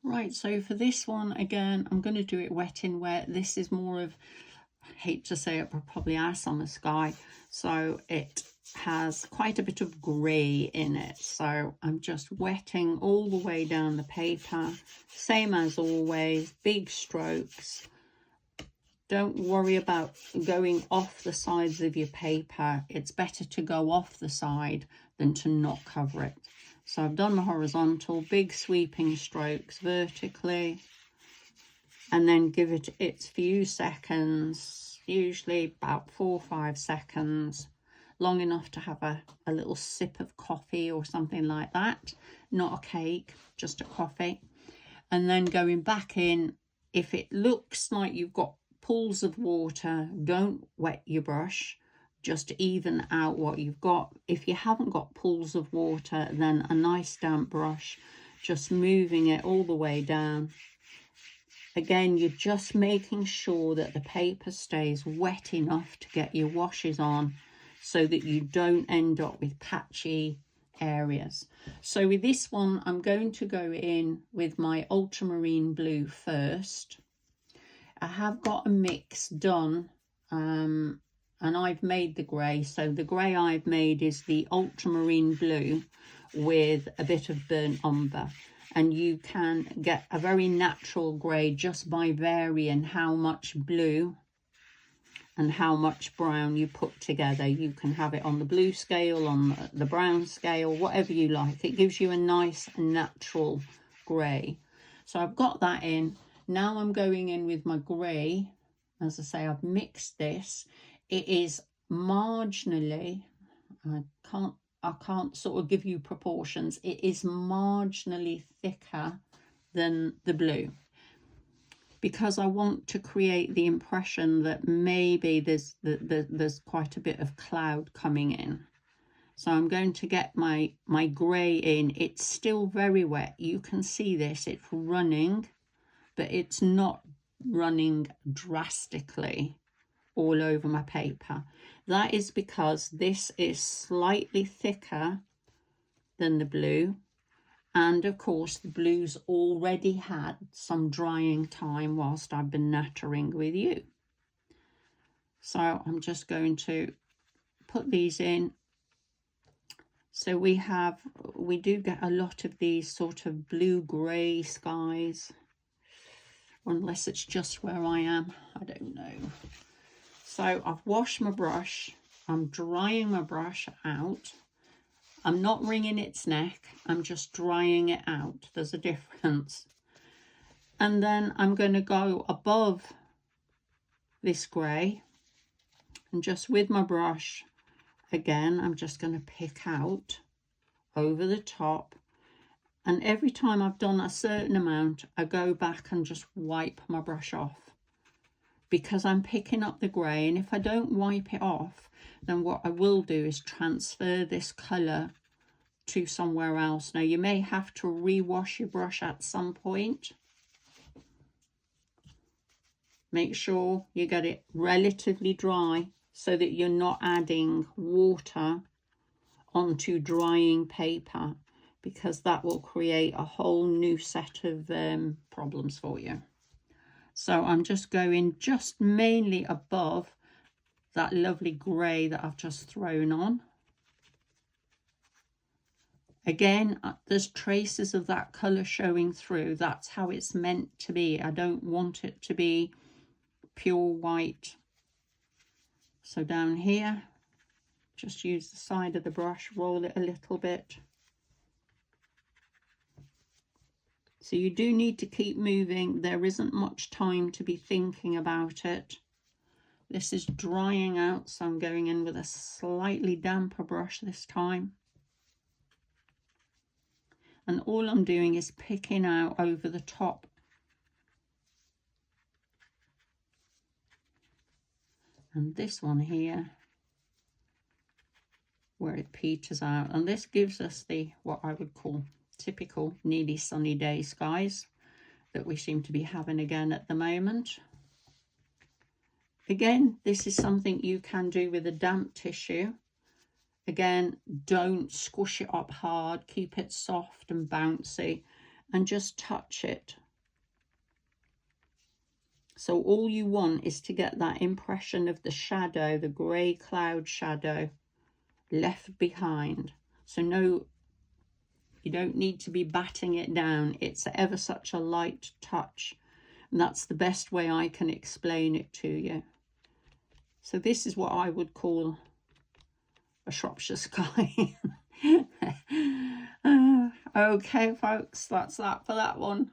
Right, so for this one, again, I'm going to do it wet in wet. This is more of, I hate to say it, but probably our summer sky. So it has quite a bit of grey in it. So I'm just wetting all the way down the paper. Same as always, big strokes. Don't worry about going off the sides of your paper. It's better to go off the side than to not cover it. So I've done my horizontal, big sweeping strokes vertically, and then give it its few seconds, usually about 4 or 5 seconds, long enough to have a little sip of coffee or something like that. Not a cake, just a coffee. And then going back in, if it looks like you've got pools of water, don't wet your brush. Just even out what you've got. If you haven't got pools of water, then a nice damp brush, just moving it all the way down. Again, you're just making sure that the paper stays wet enough to get your washes on so that you don't end up with patchy areas. So with this one, I'm going to go in with my Ultramarine Blue first. I have got a mix done, and I've made the grey. So the grey I've made is the Ultramarine Blue with a bit of burnt umber. And you can get a very natural grey just by varying how much blue and how much brown you put together. You can have it on the blue scale, on the brown scale, whatever you like. It gives you a nice natural grey. So I've got that in. Now I'm going in with my grey. As I say, I've mixed this. It is marginally, I can't sort of give you proportions. It is marginally thicker than the blue, because I want to create the impression that maybe there's quite a bit of cloud coming in. So I'm going to get my grey in. It's still very wet. You can see this, it's running, but it's not running drastically all over my paper. That is because this is slightly thicker than the blue, and of course the blue's already had some drying time whilst I've been nattering with you. So I'm just going to put these in. So we do get a lot of these sort of blue-grey skies, unless it's just where I am, I don't know. So I've washed my brush, I'm drying my brush out. I'm not wringing its neck, I'm just drying it out. There's a difference. And then I'm going to go above this grey, and just with my brush, again, I'm just going to pick out over the top. And every time I've done a certain amount, I go back and just wipe my brush off, because I'm picking up the grey, and if I don't wipe it off, then what I will do is transfer this colour to somewhere else. Now you may have to rewash your brush at some point. Make sure you get it relatively dry so that you're not adding water onto drying paper, because that will create a whole new set of problems for you. So I'm just going just mainly above that lovely grey that I've just thrown on. Again, there's traces of that colour showing through. That's how it's meant to be. I don't want it to be pure white. So down here, just use the side of the brush, roll it a little bit. So you do need to keep moving. There isn't much time to be thinking about it. This is drying out, so I'm going in with a slightly damper brush this time. And all I'm doing is picking out over the top. And this one here, where it peters out. And this gives us the, what I would call, typical nearly sunny day skies that we seem to be having again at the moment. Again, this is something you can do with a damp tissue. Again, don't squish it up hard, keep it soft and bouncy, and just touch it. So all you want is to get that impression of the shadow, the grey cloud shadow left behind. So no, you don't need to be batting it down. It's ever such a light touch. And that's the best way I can explain it to you. So this is what I would call a Shropshire sky. Okay, folks, that's that for that one.